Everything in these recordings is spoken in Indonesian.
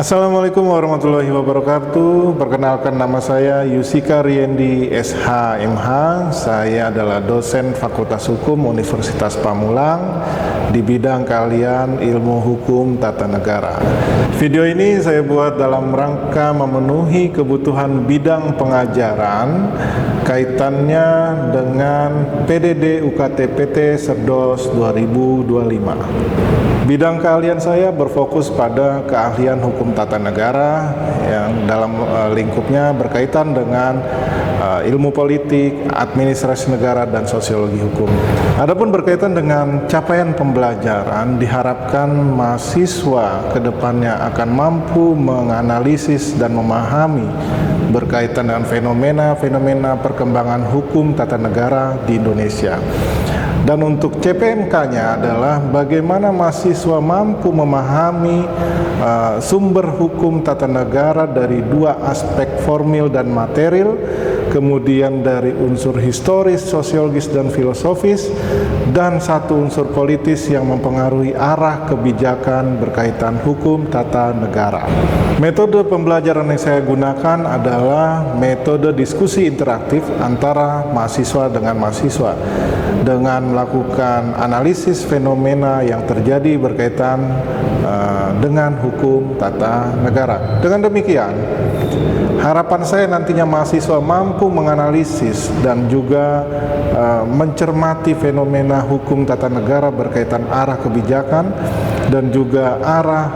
Assalamualaikum warahmatullahi wabarakatuh. Perkenalkan, nama saya Yusika Riendi SH.MH. Saya adalah dosen Fakultas Hukum Universitas Pamulang di bidang keahlian Ilmu Hukum Tata Negara. Video ini saya buat dalam rangka memenuhi kebutuhan bidang pengajaran kaitannya dengan PDD UKT-PT Serdos 2025. Bidang keahlian saya berfokus pada keahlian hukum tata negara yang dalam lingkupnya berkaitan dengan ilmu politik, administrasi negara, dan sosiologi hukum. Adapun berkaitan dengan capaian pembelajaran, diharapkan mahasiswa kedepannya akan mampu menganalisis dan memahami berkaitan dengan fenomena-fenomena perkembangan hukum tata negara di Indonesia. Dan untuk CPNK-nya adalah bagaimana mahasiswa mampu memahami sumber hukum tata negara dari dua aspek formil dan material, kemudian dari unsur historis, sosiologis, dan filosofis, dan satu unsur politis yang mempengaruhi arah kebijakan berkaitan hukum tata negara. Metode pembelajaran yang saya gunakan adalah metode diskusi interaktif antara mahasiswa dengan mahasiswa, dengan melakukan analisis fenomena yang terjadi berkaitan dengan hukum tata negara. Dengan demikian, harapan saya nantinya mahasiswa mampu menganalisis dan juga mencermati fenomena hukum tata negara berkaitan arah kebijakan dan juga arah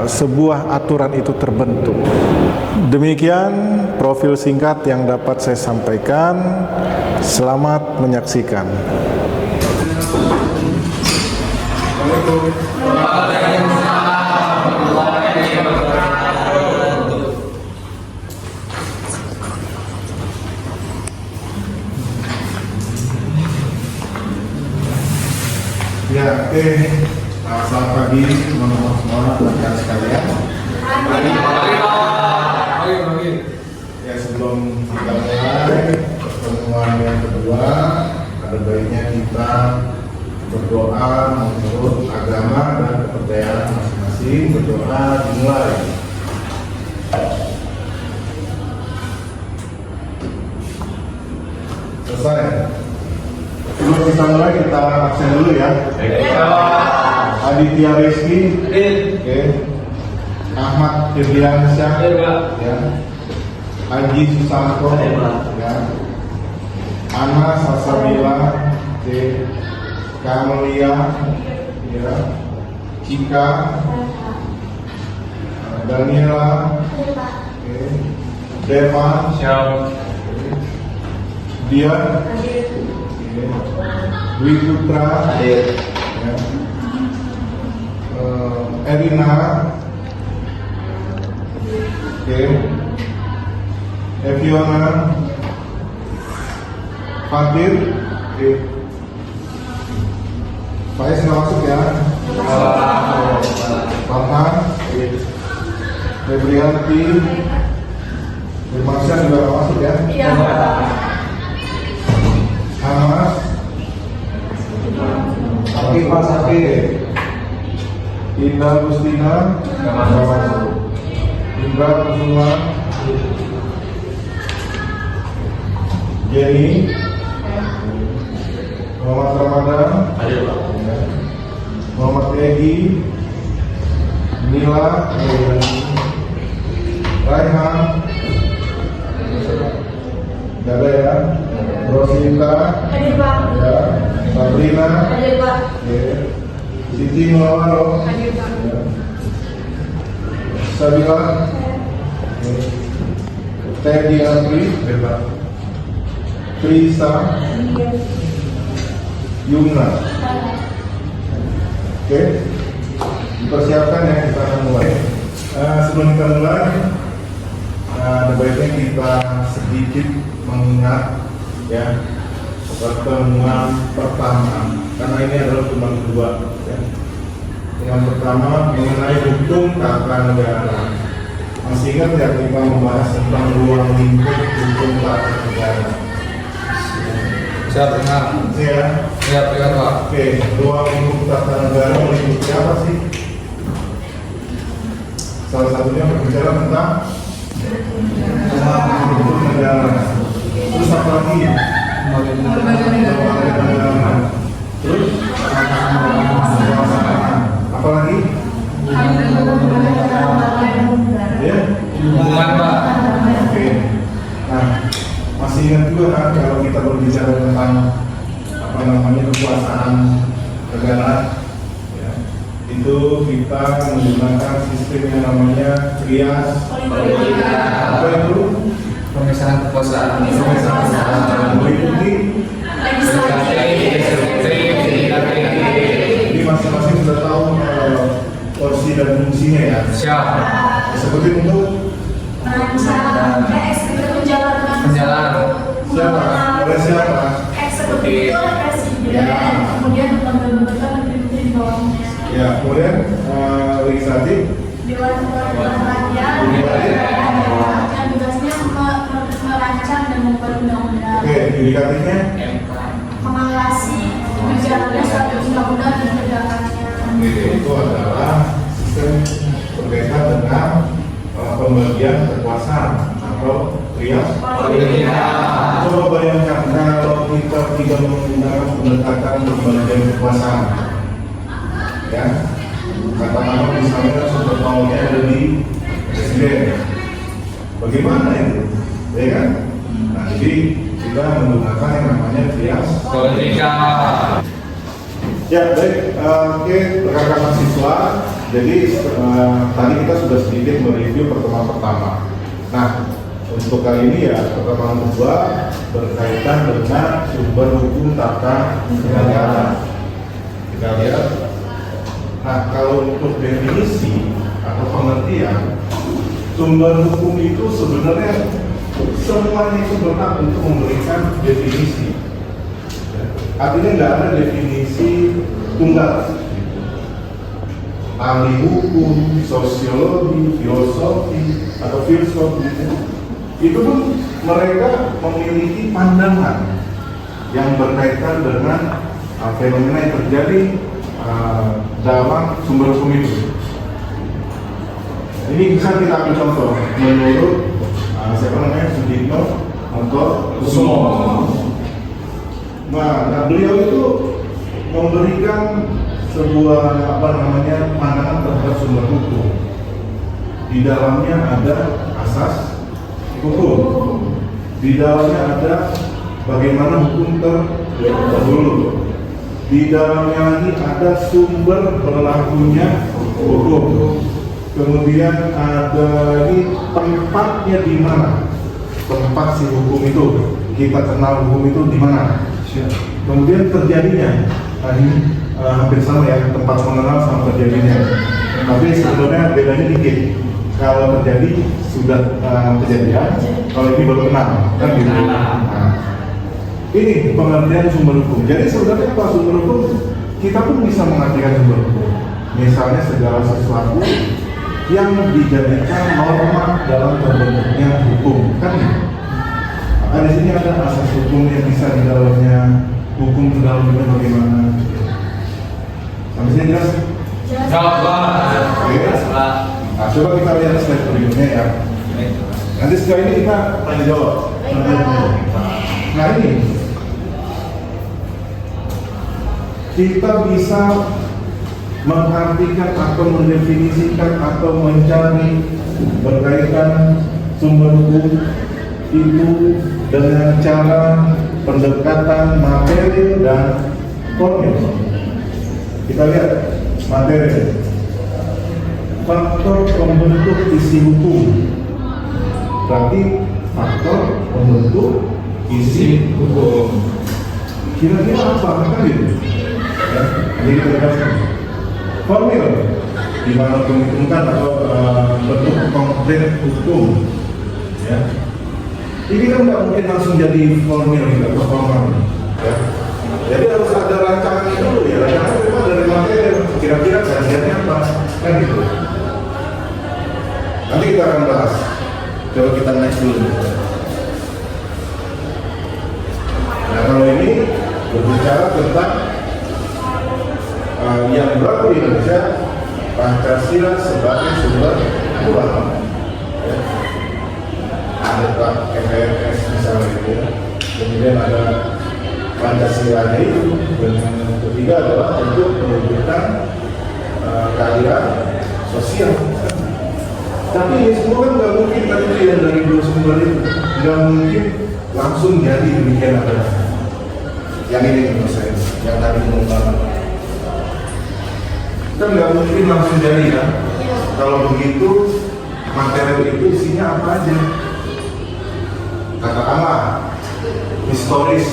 sebuah aturan itu terbentuk. Demikian profil singkat yang dapat saya sampaikan. Selamat menyaksikan. Ya, oke. Selamat pagi teman-teman semua, rekan sekalian. Ya, sebelum kita mulai pertemuan yang kedua, ada baiknya kita berdoa menurut agama dan kepercayaan masing-masing. Berdoa dimulai. Selesai. Sebelum kita mulai, kita absen dulu ya. Aditya Rizky, oke. Ahmad Firdiansyah, ya. Haji Susanto, ya. Ana Salsabila, oke. Kamelia, ya. Cika, Daniela, oke. Devan, Dian, Dwi Putra, ya. Erina, oke. Eviona, Fatir, oke. Faiz nggak masuk ya? Farhan, Febrianti, Firmansyah juga nggak masuk ya? Iya. Hamas, Akifah Sakit, Indah Gustina, Indra Kusuma, Jenny, Muhammad Ramadan, Muhammad Egi, Nila, Raihan, ada ya, Rosinta, ya, Sabrina, ya. Siti Mulawaro, ya. Sabila, ya. Teddy Andri, Trisa, Yumna. Oke, dipersiapkan ya, kita akan mulai. Sebelum kita mulai, ada baiknya kita sedikit mengingat ya pertemuan pertama, karena ini adalah pertemuan kedua ya. Pertemuan pertama mengenai hukum tata negara. Masih ingat ya kita membahas tentang ruang lingkup hukum tata negara? Siap dengar. Ya. Siap dengar Pak. Oke, ruang lingkup tata negara meliputi apa sih? Salah satunya berbicara tentang hukum negara. Terus apa lagi? Terus apa lagi? Ya. Hubungan Pak. Oke. Nah, masih ingat juga kan kalau kita berbicara tentang apa namanya kekuasaan negara, ya, itu kita menggunakan sistem yang namanya trias. Apa itu? Pemisahan kekuasaan. Meliputi. Jadi masing-masing sudah tahu porsi dan fungsinya ya. Siap. Seperti untuk Penjalan. siapa? Oleh siapa? Eksekutif itu oleh presiden, kemudian lembaga-lembaga menteri-menteri di bawahnya. Ya, kemudian legislatif. Dewan Perwakilan Rakyat yang tugasnya merancang dan membuat undang-undang, Oke, yudikatifnya. mengawasi berjalannya suatu undang-undang dan penegakannya. Itu adalah sistem berkaitan dengan pembagian kekuasaan atau trias. Coba bayangkan kalau kita tidak menggunakan pendekatan pembagian kekuasaan, ya, katakanlah misalnya super powernya ada di presiden, bagaimana itu, ya kan? Nah, jadi kita menggunakan yang namanya trias. Politika. Ya, baik. Oke, rekan-rekan mahasiswa. Jadi tadi kita sudah sedikit mereview pertemuan pertama. Nah, untuk kali ini ya pertemuan kedua berkaitan dengan sumber hukum tata negara. Kita lihat. Nah, kalau untuk definisi atau pengertian, sumber hukum itu sebenarnya semuanya itu berhak untuk memberikan definisi. Artinya nggak ada definisi tunggal. Ahli hukum, sosiologi, filosofi, atau filsuf itu pun mereka memiliki pandangan yang berkaitan dengan fenomena yang terjadi dalam sumber hukum itu. Ini bisa kita ambil contoh menurut siapa namanya Sudipno Kusumo. Nah, beliau itu memberikan sebuah pandangan terhadap sumber hukum. Di dalamnya ada asas hukum. Di dalamnya ada bagaimana hukum terdahulu. Di dalamnya lagi ada sumber berlakunya hukum. Kemudian ada lagi tempatnya di mana. Tempat si hukum itu, kita kenal hukum itu di mana. Kemudian terjadinya, ini hampir sama ya, tempat mengenal sama terjadinya. Tapi sebenarnya bedanya dikit. Kalau terjadi sudah kejadian, kalau ini baru kenal, kan gitu. Nah, ini pengertian sumber hukum. Jadi sebenarnya apa sumber hukum? Kita pun bisa mengartikan sumber hukum. Misalnya segala sesuatu yang dijadikan norma dalam terbentuknya hukum, kan gitu. Maka di sini ada asas hukum yang bisa di dalamnya, hukum di dalamnya bagaimana. Sampai sini jelas? Jawab Pak. Oke. Nah, coba kita lihat slide berikutnya ya. Nanti setelah ini kita tanya jawab. Nah ini kita bisa mengartikan atau mendefinisikan atau mencari berkaitan sumber hukum itu dengan cara pendekatan materi dan formil. Kita lihat materi, faktor pembentuk isi hukum. Berarti faktor pembentuk isi hukum. Kira-kira apa kan gitu? Ya, jadi kita jelaskan. Formil, di mana menghitungkan atau bentuk konkret hukum. Ya. Ini kan nggak mungkin langsung jadi formil gitu, atau formal. Ya. Jadi harus ada rancangan dulu ya. Rancangan itu dari materi. Kira-kira kajiannya apa? Kan gitu. Nanti kita akan bahas. Coba kita next dulu. Nah kalau ini berbicara tentang yang berlaku di Indonesia, Pancasila sebagai sumber dua, ya. Ada Pak MPRS misalnya gitu ya. Kemudian ada Pancasila itu, dan yang ketiga adalah untuk mewujudkan keadilan sosial. Tapi ini semua kan nggak mungkin tadi yang dari dua sumber itu nggak mungkin langsung jadi demikian ada. Yang ini menurut saya, yang tadi mengungkapkan kan nggak mungkin langsung jadi kan. Kalau begitu materi itu isinya apa aja? Katakanlah historis,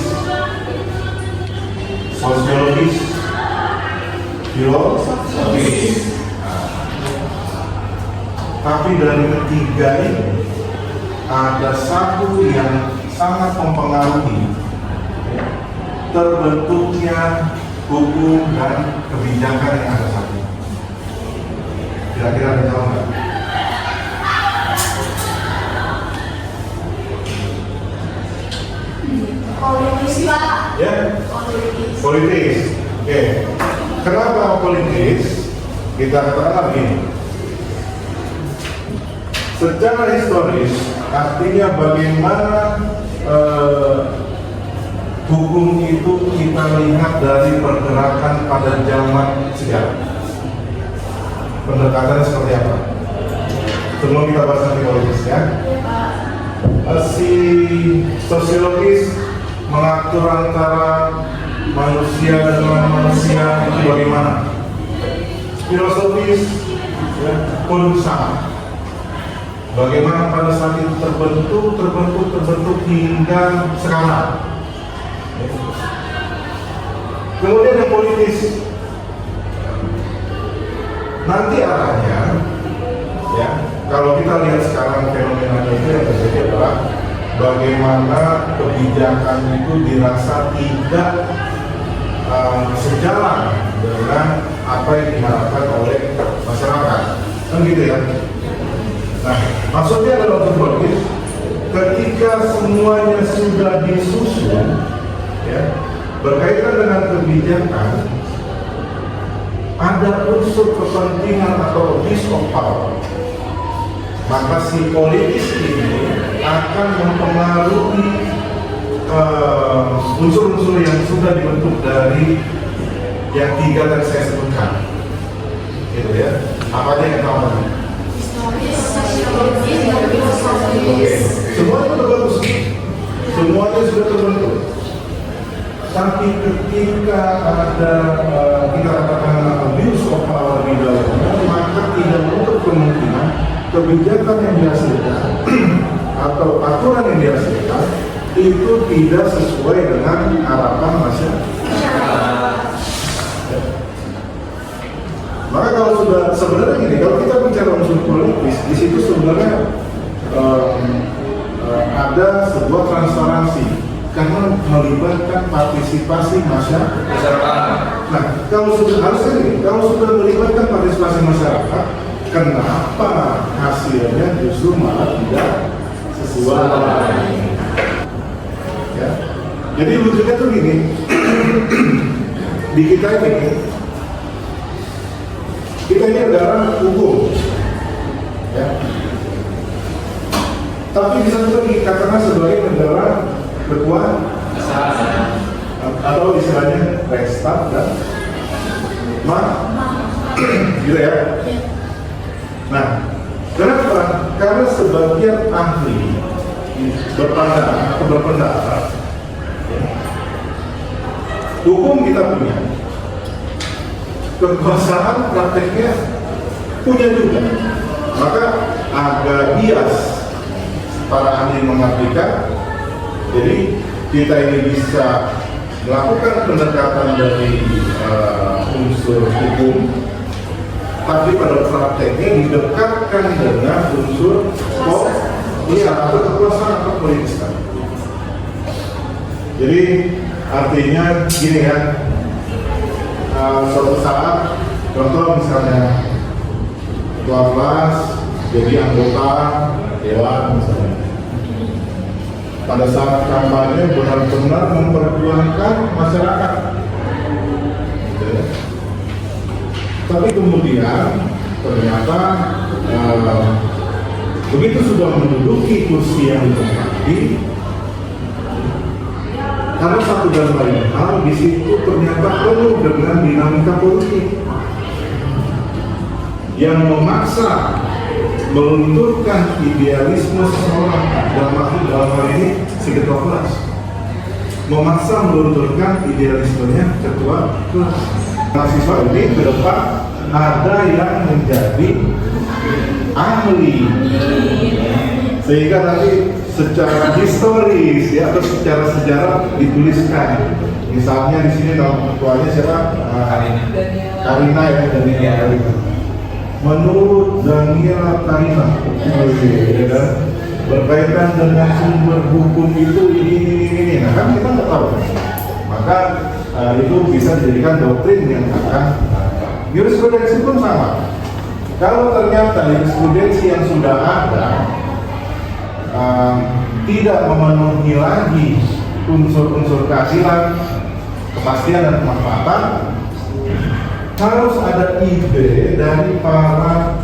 sosiologis, filosofis. Tapi dari ketiga ini ada satu yang sangat mempengaruhi terbentuknya hukum dan kebijakan yang ada saat ini. Kira-kira ada tahu nggak? Politis, Pak. Ya, politis. Oke. Kenapa politis? Kita katakan begini. Secara historis, artinya bagaimana hukum itu kita lihat dari pergerakan pada zaman sejarah. Pendekatannya seperti apa? Sebelum kita bahas nanti politis ya. Si sosiologis mengatur antara manusia dengan manusia itu bagaimana? Filosofis ya, pun sama. Bagaimana pada saat itu terbentuk hingga sekarang. Kemudian yang politis, nanti arahnya, ya, kalau kita lihat sekarang fenomena itu yang terjadi adalah bagaimana kebijakan itu dirasa tidak sejalan dengan apa yang diharapkan oleh masyarakat, kan gitu ya. Nah, maksudnya adalah untuk politis, ketika semuanya sudah disusun, ya, berkaitan dengan kebijakan, ada unsur kepentingan atau abuse of power, maka si politis ini akan mempengaruhi unsur-unsur yang sudah dibentuk dari yang tiga tadi saya sebutkan, gitu ya. Apa aja yang tahu tadi? Semuanya terbentuk, semuanya sudah terbentuk. Tapi ketika ada kita katakan abuse of power di dalamnya, maka tidak menutup kemungkinan kebijakan yang dihasilkan atau aturan yang dihasilkan itu tidak sesuai dengan harapan masyarakat. Maka kalau sudah sebenarnya gini, kalau kita bicara unsur politis, di situ sebenarnya ada sebuah transparansi karena melibatkan partisipasi masyarakat. Nah, kalau sudah harusnya ini, kalau sudah melibatkan partisipasi masyarakat, kenapa hasilnya justru malah tidak sesuai? Ya. Jadi lucunya tuh gini, di kita ini negara hukum, ya. Tapi bisa juga dikatakan sebagai negara kekuasaan atau istilahnya Rechtsstaat dan gitu ya. Nah, kenapa? Karena sebagian ahli berpendapat hukum kita punya, kekuasaan prakteknya punya juga, maka agak bias para ahli mengartikan. Jadi kita ini bisa melakukan pendekatan dari unsur hukum, tapi pada prakteknya didekatkan dengan unsur atau kekuasaan atau politis. Jadi artinya gini ya, suatu saat, contoh misalnya ketua kelas jadi anggota dewan misalnya. Pada saat kampanye benar-benar memperjuangkan masyarakat. Tapi kemudian ternyata begitu sudah menduduki kursi yang ditempati, karena satu dan lain hal di situ ternyata penuh dengan dinamika politik yang memaksa melunturkan idealisme seseorang, dalam hal ini si ketua kelas, memaksa melunturkan idealismenya ketua kelas. Mahasiswa ini ke depan ada yang menjadi ahli, sehingga nanti secara historis ya atau secara sejarah dituliskan. Misalnya di sini nama ketuanya siapa? Karina ya, Daniela. Menurut Daniela Karina, ya, berkaitan dengan sumber hukum itu ini. Nah kan kita nggak tahu, maka itu bisa dijadikan doktrin yang akan jurisprudensi pun sama. Kalau ternyata jurisprudensi yang sudah ada tidak memenuhi lagi unsur-unsur keadilan, kepastian dan kemanfaatan, harus ada ide dari para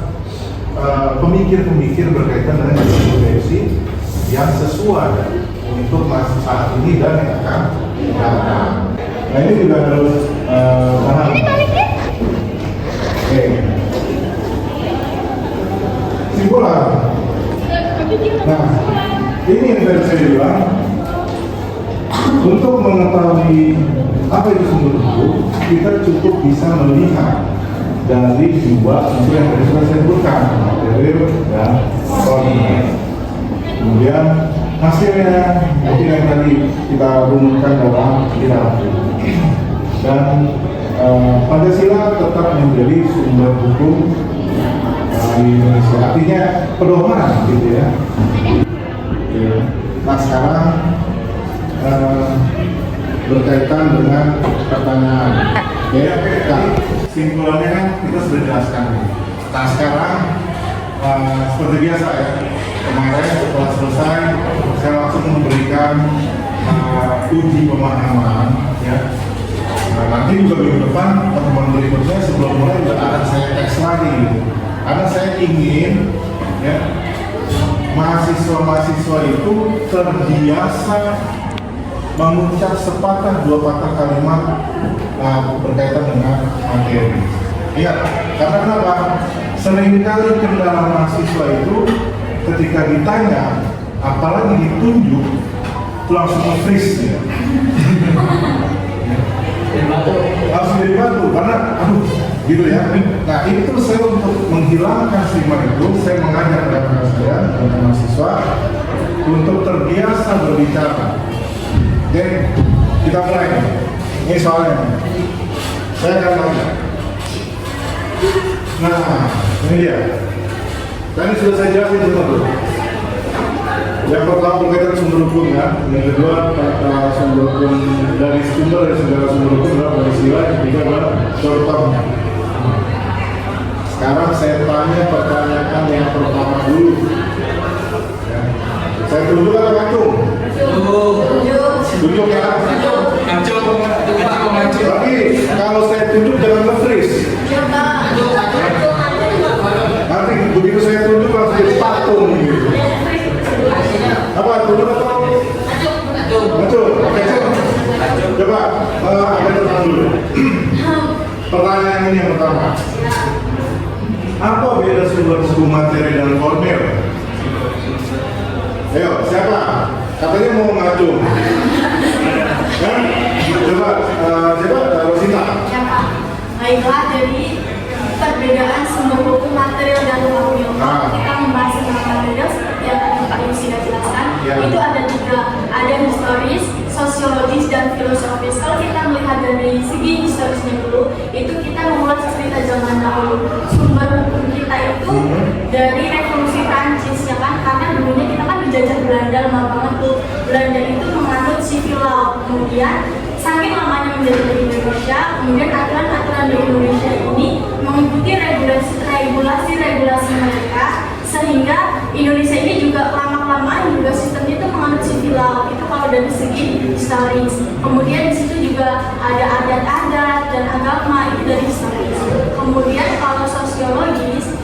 pemikir-pemikir berkaitan dengan jurisprudensi yang sesuai untuk masa saat ini dan yang akan datang. Nah ini juga harus paham. Oke. Simpulan. Nah, ini yang tadi saya bilang, untuk mengetahui apa itu sumber hukum, kita cukup bisa melihat dari dua unsur yang tadi sudah saya sebutkan, material dan formil. Kemudian hasilnya mungkin yang tadi kita rumuskan dalam hierarki. Dan Pancasila tetap menjadi sumber hukum di Indonesia, artinya pedoman gitu ya. Nah sekarang berkaitan dengan pertanyaan, nah, simpulannya kan kita sudah jelaskan. Nah sekarang seperti biasa ya, kemarin setelah selesai saya langsung memberikan uji pemahaman ya. Nah, nanti juga minggu depan pertemuan berikutnya sebelum mulai juga akan saya tes lagi, karena saya ingin ya mahasiswa-mahasiswa itu terbiasa mengucap sepatah dua patah kalimat berkaitan dengan materi. Iya, karena kenapa? Seringkali kendala mahasiswa itu ketika ditanya, apalagi ditunjuk, itu langsung nge-freeze ya. Langsung jadi batu, karena aduh gitu ya. Nah itu saya untuk menghilangkan stigma itu, saya mengajak rekan saya dan mahasiswa untuk terbiasa berbicara. Oke, kita mulai. Ini soalnya saya akan tanya. Nah ini dia. Tadi sudah saya jelasin dulu. Yang pertama berkaitan sumber hukum ya, yang kedua sumber hukum dari segala sumber hukum adalah Pancasila, yang ketiga adalah contoh. Sekarang saya tanya pertanyaan yang pertama dulu. Ya. Saya tunjuk atau ngacung? Tunjuk ya. Tapi kalau saya tunjuk jangan nge-freeze. Nanti begitu saya tunjuk langsung jadi patung gitu. Apa tunjuk atau ngacung? Coba ada tentang dulu. Pertanyaan ini yang pertama. Apa beda sumber hukum materi dan formil? Ayo, siapa? Katanya mau ngacung. Kan? Coba, siapa? Rosita. Siapa? Baiklah, jadi perbedaan sumber hukum material dan formil. Kita membahas tentang material seperti yang Pak Yusi sudah jelaskan. Itu ada tiga, ada historis, sosiologis, dan filosofis. Kalau kita melihat dari segi historisnya dulu, itu kita memulai cerita zaman dahulu. Sumber hukum kita itu dari revolusi Prancis ya kan, karena dulunya kita kan dijajah Belanda, lama banget tuh. Belanda itu menganut civil law, kemudian saking lamanya menjadi di Indonesia, kemudian aturan-aturan di Indonesia ini mengikuti regulasi mereka, sehingga Indonesia ini juga lama-kelamaan juga sistemnya itu menganut civil law. Itu kalau dari segi historis. Kemudian di situ juga ada adat-adat dan agama, itu dari historis. Kemudian kalau sosiologis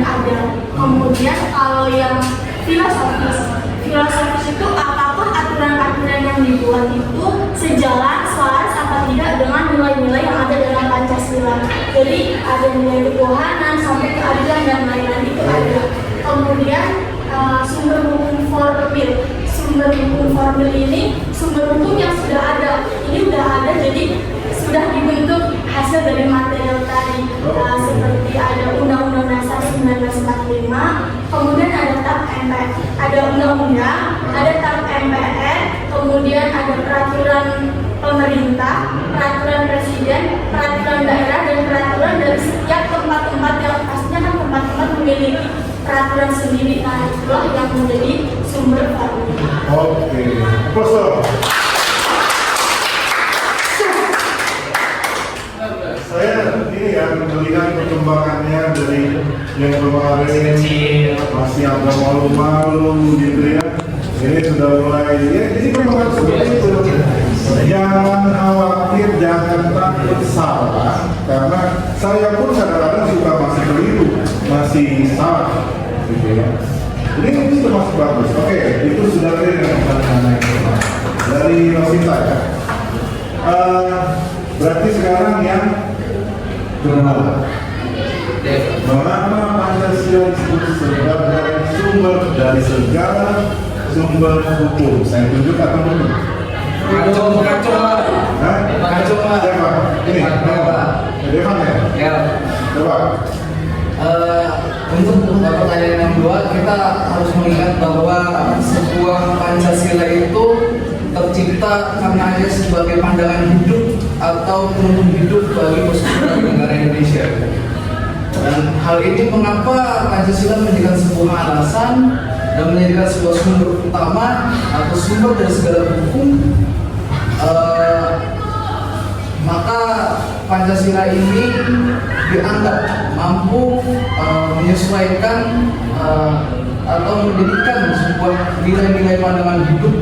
ada. Kemudian kalau yang filosofis itu apapun aturan-aturan yang dibuat itu sejalan, selaras apa tidak dengan nilai-nilai yang ada dalam Pancasila. Jadi ada nilai ketuhanan sampai keadilan dan lain-lain itu ada. Kemudian sumber hukum formil ini sumber hukum yang sudah ada. Ini sudah ada, jadi sudah dibentuk hasil dari material tadi. Seperti ada Undang-Undang Dasar 1945, kemudian ada TAP MPR, ada undang-undang, ada TAP MPR, kemudian ada peraturan pemerintah, peraturan presiden, peraturan daerah, dan peraturan dari setiap tempat-tempat yang pastinya kan tempat-tempat memiliki peraturan sendiri. Nah, itulah yang menjadi sumber formil. Oke, Profesor. Saya ini ya melihat perkembangannya dari yang kemarin masih agak malu-malu gitu ya. Ini sudah mulai ya, jadi perkembangan seperti itu. Jangan khawatir, jangan takut salah, karena saya pun kadang-kadang suka masih keliru, masih salah, gitu ya. Ini termasuk bagus. Oke, itu sudah clear dengan pertanyaan dari Rosita ya. Berarti sekarang yang kedua, mengapa Pancasila disebut sebagai sumber dari segala sumber hukum? Saya tunjuk atau belum? Kacau. Siapa? Ini, Devan ya? Ya. Coba. Untuk pertanyaan yang kedua, kita harus mengingat bahwa sebuah Pancasila itu tercipta karena hanya sebagai pandangan hidup atau penuntun hidup bagi persatuan negara Indonesia. Dan hal ini mengapa Pancasila menjadikan sebuah alasan dan menjadikan sebuah sumber utama atau sumber dari segala hukum. Maka Pancasila ini dianggap mampu menyesuaikan atau menjadikan sebuah nilai-nilai pandangan hidup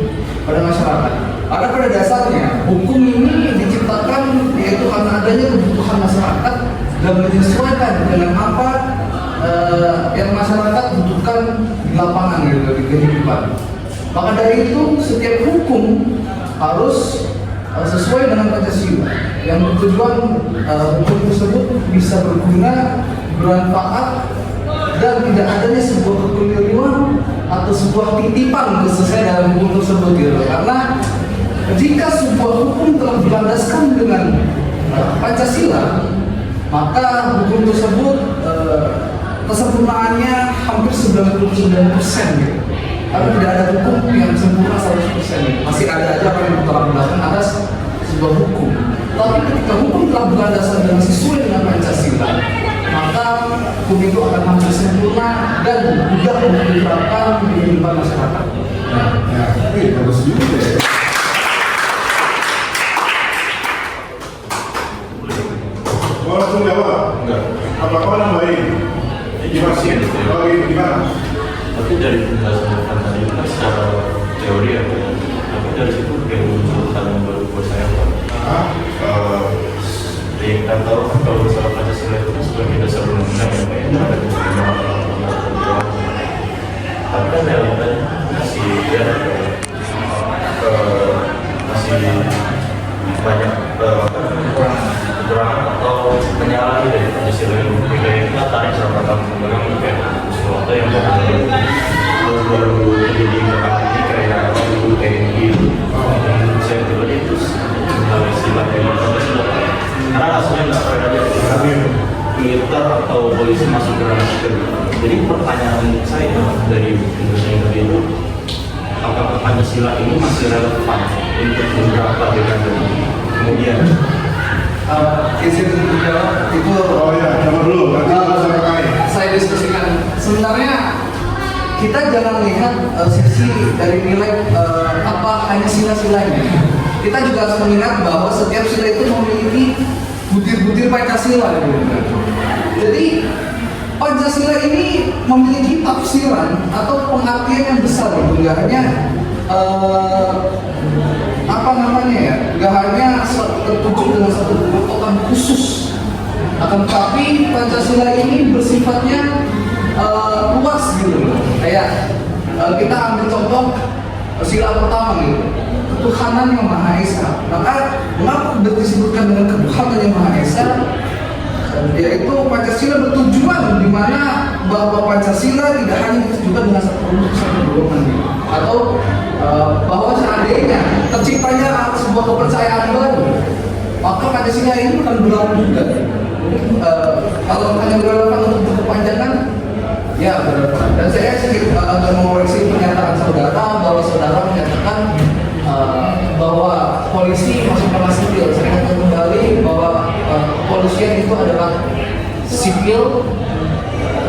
pada masyarakat. Karena pada dasarnya hukum ini diciptakan yaitu karena adanya kebutuhan masyarakat dan menyesuaikan dengan apa yang masyarakat butuhkan di lapangan gitu, di kehidupan. Maka dari itu setiap hukum harus sesuai dengan Pancasila yang bertujuan hukum tersebut bisa berguna, bermanfaat, dan tidak adanya sebuah kekeliruan atau sebuah titipan kesesuaian dalam hukum tersebut gitu. Karena jika sebuah hukum telah dilandaskan dengan Pancasila, maka hukum tersebut kesempurnaannya hampir 99% gitu. Karena tidak ada hukum yang sempurna 100%. Masih ada aja yang bertolak belakang atas sebuah hukum. Tapi ketika hukum telah berlandaskan dengan sesuai dengan Pancasila, maka hukum itu akan hampir sempurna dan mudah untuk diterapkan di kehidupan masyarakat. Nah, bagus juga deh. Mau langsung jawab? Enggak. Apa kau nambahin? Gimana? Gimana? Tapi dari penjelasan tadi itu secara teori ya, tapi dari situ kayak muncul hal yang baru buat saya Pak. Yang kita tahu kan kalau masalah Pancasila itu sebagai dasar undang-undang yang baik ada keseimbangan tapi kan realitanya masih masih banyak kekurangan atau penyalahan dari Pancasila itu. Kayak kita tarik sama kamu kayak sesuatu yang baru jadi ini kayak TNI dan saya pribadi itu hal istilah dari Pancasila karena aslinya nggak pernah ada militer atau polisi masuk ke dalam sipil. Jadi pertanyaan saya dari Indonesia tadi itu, apakah Pancasila ini masih relevan untuk beberapa dekade kemudian? Izin untuk jawab itu. Oh ya, coba dulu. Saya diskusikan. Sebenarnya kita jangan lihat sisi dari nilai apa hanya sila-silanya. Kita juga harus mengingat bahwa setiap sila itu memiliki butir-butir Pancasila. Jadi Pancasila ini memiliki tafsiran atau pengertian yang besar, nggak hanya apa namanya ya, nggak hanya tertuju dengan satu patokan khusus. Akan tetapi Pancasila ini bersifatnya kita ambil contoh sila pertama gitu, ketuhanan yang Maha Esa. Maka mengapa disebutkan dengan ketuhanan yang Maha Esa? Yaitu Pancasila bertujuan di mana bahwa Pancasila tidak hanya ditujukan dengan satu golongan atau bahwa seandainya terciptanya sebuah kepercayaan baru, maka Pancasila ini akan berlaku juga. Kalau hanya berrelevan untuk berkepanjangan, ya berrelevan. Dan saya sedikit akan mengoreksi pernyataan saudara bahwa saudara menyatakan bahwa polisi masuk ranah sipil. Saya ingatkan kembali bahwa kepolisian itu adalah sipil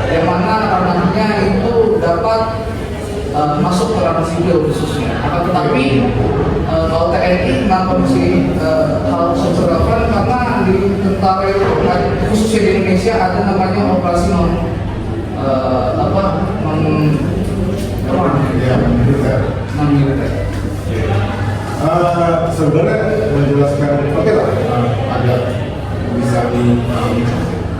yang mana ranahnya itu dapat masuk ke ranah sipil khususnya. Akan tetapi kalau TNI kenapa mesti hal tersebut relevan, karena di tentara khususnya di Indonesia ada namanya operasi non-militer. Sebenarnya menjelaskan oke lah, agak bisa dipahami.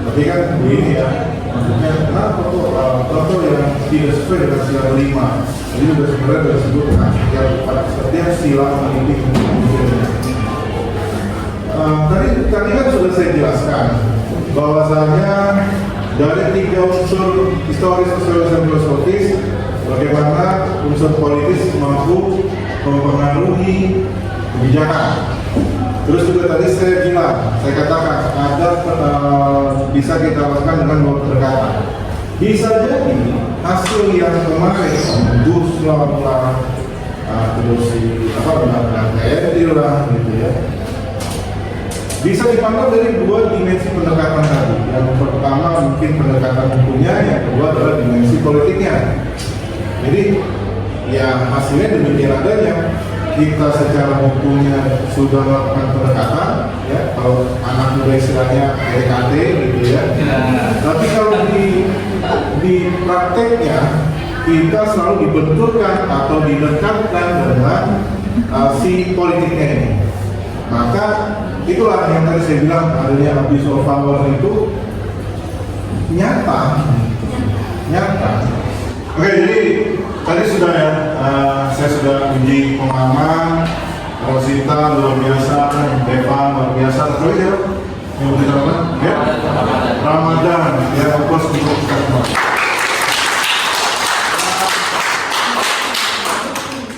Tapi kan begini ya, maksudnya kenapa kok yang tidak sesuai dengan sila 5 ini sudah sebenarnya sudah disebutkan yang setiap sila mendidik. Tadi kan sudah saya jelaskan bahwasanya dari 3 unsur historis, sosiologis, dan filosofis, bagaimana unsur politis mampu mempengaruhi kebijakan. Terus juga tadi saya bilang, saya katakan ada bisa kita lakukan dengan 2 pendekatan. Bisa jadi hasil yang kemarin Gus lah, terus benar-benar TNI lah, gitu ya, bisa dipantau dari 2 dimensi pendekatan tadi. Yang pertama mungkin pendekatan hukumnya, yang kedua adalah dimensi politiknya. Jadi ya hasilnya demikian adanya. Kita secara hukumnya sudah melakukan pendekatan, ya, kalau anak muda istilahnya PDKT gitu ya. Tapi kalau di prakteknya kita selalu dibenturkan atau didekatkan dengan si politiknya ini. Maka itulah yang tadi saya bilang, adanya abuse of power itu nyata. Oke, jadi tadi sudah ya, saya sudah uji pemahaman. Rosita luar biasa, Deva luar biasa. Terus ya, yang kita apa? Ya, Ramadan, ya, fokus untuk kita semua.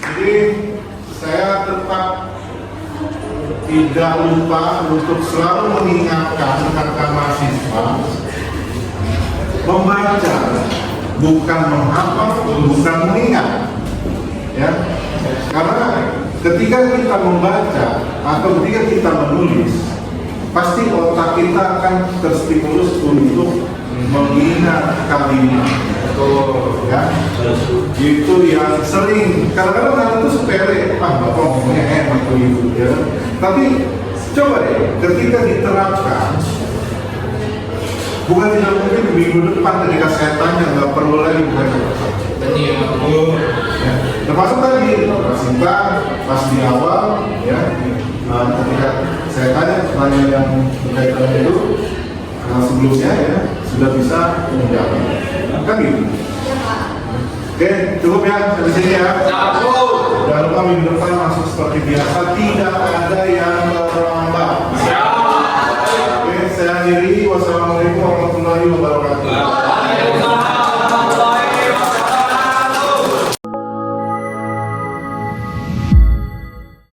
Jadi saya tetap tidak lupa untuk selalu mengingatkan rekan mahasiswa membaca, bukan menghafal, bukan mengingat, ya. Karena ketika kita membaca atau ketika kita menulis, pasti otak kita akan terstimulus untuk mengingat kalimat. Ya, itu yang sering. Kadang-kadang hal itu sepele, bapak ngomongnya enak itu, ya. Tapi coba deh, ketika diterapkan, bukan tidak mungkin minggu depan ketika saya tanya nggak perlu lagi bukan ya. Termasuk tadi Rosita pas di awal, ya, ketika saya tanya pertanyaan yang berkaitan itu sebelumnya, ya, sudah bisa menjawab, kan gitu. Oke, cukup ya dari sini ya. Jangan lupa minggu depan masuk seperti biasa, tidak ada yang